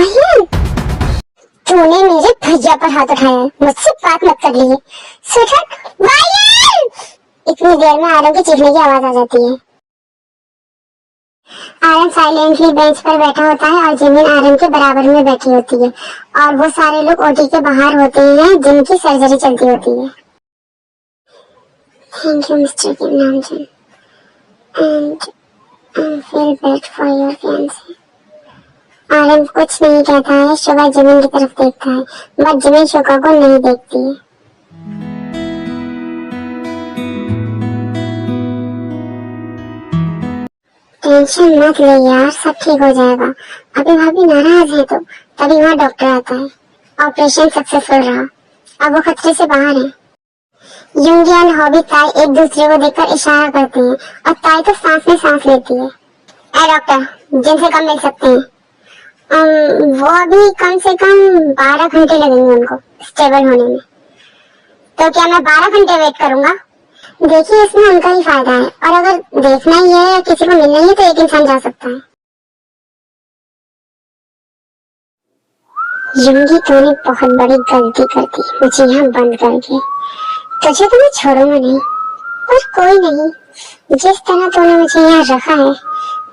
भैया तूने मेरे भैया पर हाथ उठाया है, मुझसे बात मत कर लीजिए। स्वीटहार्ट भैया! इतनी देर में आरम के चीखने की आवाज आ जाती है। आरम साइलेंटली बेंच पर बैठा होता है और जिमिन आरम के बराबर में बैठी होती है और वो सारे लोग ओटी के बाहर होते हैं जिनकी सर्जरी चलती होती है। Thank you mister Kim Namjoon and I feel bad for your fiancee. आरम कुछ नहीं कहता है, शुगा जिमिन की तरफ देखता है, बट जिमिन शुगा को नहीं देखती है। टेंशन मत ले यार, सब ठीक हो जाएगा। अभी भाभी नाराज है तो तभी वहाँ डॉक्टर आता है। ऑपरेशन सक्सेसफुल रहा, अब वो खतरे से बाहर है। युंगी और हॉबी ताई एक दूसरे को देखकर इशारा करते हैं और ताई तो सांस में सांस लेती है। ए डॉक्टर, जिनसे कम मिल सकते हैं। वो अभी कम से कम 12 घंटे लगेंगे उनको स्टेबल होने में। तो क्या मैं 12 घंटे वेट करूंगा? देखिए इसमें उनका ही फायदा है, और अगर देखना ही है या किसी को मिलना ही है तो एक इंसान जा सकता है। युंगी तूने बहुत बड़ी गलती कर दी मुझे यहाँ बंद करके। तुझे तो मैं छोड़ूंगा नहीं, पर कोई नहीं, जिस तरह तूने मुझे यहाँ रखा है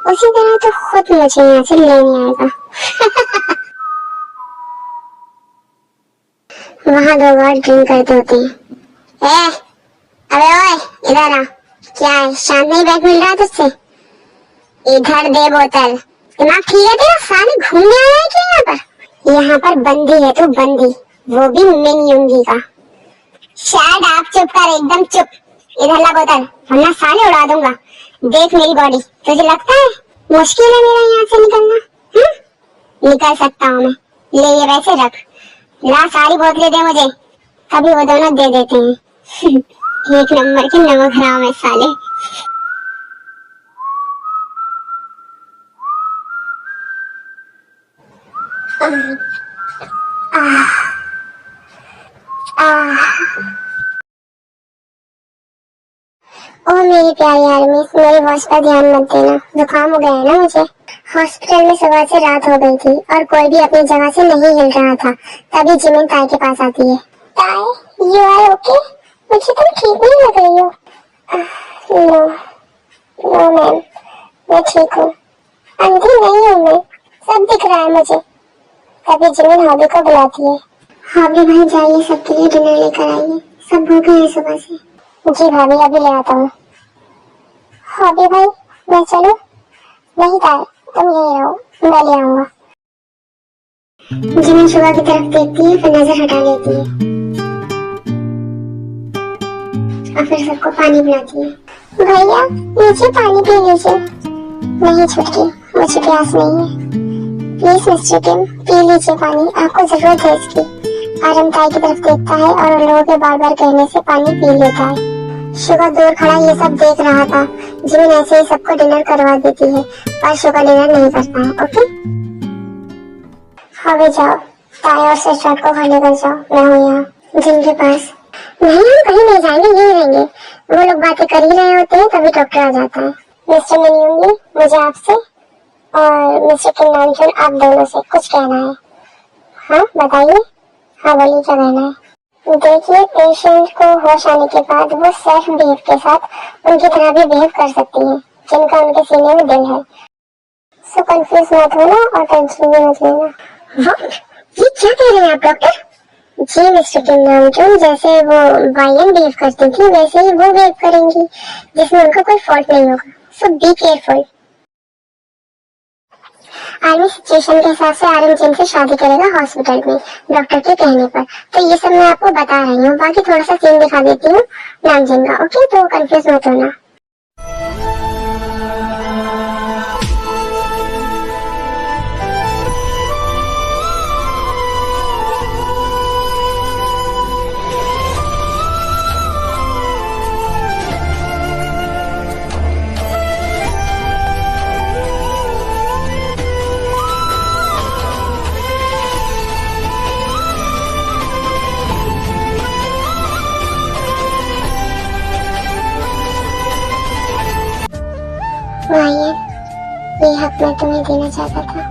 उसी तरह तो खुद मुझे यहाँ से लेने आएगा। वहाँ दो गार्ड ड्रिंक करते होते हैं। अबे ओए इधर आ, क्या है शांत नहीं बैठ मिल रहा तुझसे? इधर दे बोतल। दिमाग ठीक है तेरा? साले घूमने आया है क्या यहाँ पर? यहाँ पर बंदी है तू, बंदी, वो भी मिन युंगी का। शायद आप चुप कर, एकदम चुप। इधर ला बोतल वरना साले उड़ा दूंगा। देख मेरी बॉडी, तुझे लगता है मुश्किल है मेरा यहाँ से निकलना? निकल सकता हूँ मैं, ले ये वैसे रख। ला सारी बोतलें दे मुझे, कभी वो दोनों दे देते हैं। एक नंबर के नमक हराम है साले। ओ मेरी प्यारी आर्मी, मेरी वॉच पर ध्यान मत देना, जुकाम हो गया है ना मुझे। हॉस्पिटल में सुबह से रात हो गई थी और कोई भी अपनी जगह से नहीं हिल रहा था, तभी जिमिन ताई के पास आती है। ताई, यू आर ओके? मुझे तुम ठीक नहीं लग रही हो। नो नो मैम, मैं ठीक हूँ, अंधी नहीं हूँ मैं, सब दिख रहा है मुझे। तभी जिमिन हॉबी को बुलाती है। हॉबी भाई जाइए, सबके लिए डिनर लेकर आइए, सब भूखे हैं सुबह से। जी भाभी, अभी ले आता हूँ। हॉबी भाई मैं चलूं? नहीं ताई, तुम यहीं रहो, मैं ले आऊंगा। जिमिन शुगा की तरफ देखती है, फिर नजर हटा लेती है और फिर सबको पानी पिलाती है। भैया नीचे पानी पी लीजिए। नहीं छुटकी, मुझे प्यास नहीं है। प्लीज मिस्टर किम, पी लीजिए पानी, आपको जरूरत है इसकी। आरम ताई की तरफ देखता है और उन लोगों के बार बार कहने से पानी पी लेता है। शुगा दूर खड़ा ये सब देख रहा था। जिमिन ऐसे ही सबको डिनर करवा देती है, पर शुगा डिनर नहीं करता है। ओके हवे जाओ, ताई और स्वीटहार्ट को घर लेकर जाओ, मैं हूँ यहाँ जिनके पास। नहीं हम कहीं नहीं जाएंगे, यहीं रहेंगे। वो लोग बातें कर ही रहे होते हैं तभी डॉक्टर आ जाता है। मिस्टर मिन युंगी, मुझे आपसे और मिस्टर किम नामजून, आप दोनों से कुछ कहना है। हाँ बताइए। हाँ बोलिए, क्या कहना है? देखिए पेशेंट को होश आने के बाद वो सेल्फ बिहेव के साथ उनकी तरह भी बिहेव कर सकती है जिनका उनके सीने में दिल है। सो कंफ्यूज मत होना और टेंशन भी मत लेना। ये क्या कह रहे हैं आप डॉक्टर? जी मिस्टर किम नामजून, जैसे वो वायन बिहेव करती थी वैसे ही वो बिहेव करेंगी, जिसमें उनका कोई फॉल्ट नहीं होगा। सो बी केयरफुल। आर्मी सिचुएशन के हिसाब से आरम जिम से शादी करेगा हॉस्पिटल में डॉक्टर के कहने पर। तो ये सब मैं आपको बता रही हूँ, बाकी थोड़ा सा सीन दिखा देती हूँ नामजिन का। ओके तो कंफ्यूज मत होना। वायन, ये हक मैं तुम्हें देना चाहता था।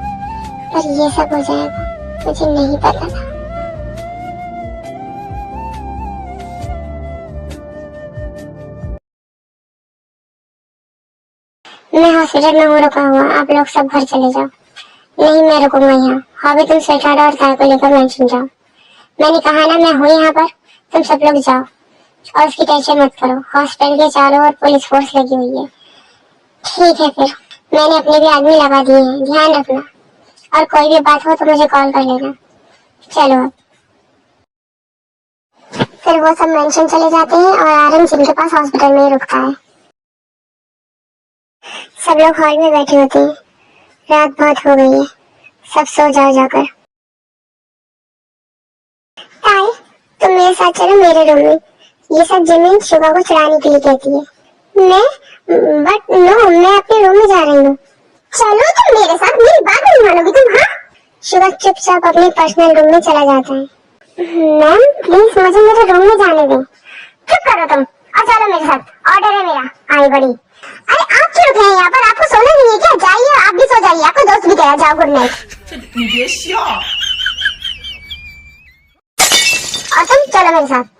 पर ये सब हो जाएगा मुझे नहीं पता था। मैं हॉस्पिटल में हूँ रुका हुआ, आप लोग सब घर चले जाओ। नहीं मैं रुकूंगा यहाँ। हाँ भी तुम स्वेटर और तार को लेकर मेंशन जाओ। मैंने कहा ना मैं हूँ यहाँ पर, तुम सब लोग जाओ और उसकी टेंशन मत करो। हॉस्पिटल के चारों ओर पुलिस फोर्स लगी हुई है। ठीक है फिर, मैंने अपने भी आदमी लगा दिए हैं, ध्यान रखना और कोई भी बात हो तो मुझे कॉल कर लेना। चलो अब। फिर वो सब मेंशन चले जाते हैं और आर्यन जिनके पास हॉस्पिटल में ही रुकता है। सब लोग हॉल में बैठे होते हैं। रात बहुत हो गई है, सब सो जाओ जाकर। ताई तुम मेरे साथ चलो मेरे रूम में। ये सब जमीन शुभा को चुराने के लिए कहती है। बट नो, मैं अपने रूम में जा रही हूँ। चलो तुम मेरे साथ, मेरी बात नहीं मानोगी तुम। हाँ, शुभा चुपचाप अपने पर्सनल रूम में चला जाता है। मैम प्लीज मुझे मेरे रूम में जाने दें। चुप करो तुम और चलो मेरे साथ, ऑर्डर है मेरा। आई बड़ी, अरे आप क्यों रुके हैं यहाँ पर? आपको सोना नहीं है क्या? जाइए, आप भी सो जाइए, आपका दोस्त भी गया। जाओ, गुड नाइट। और तुम चलो मेरे साथ।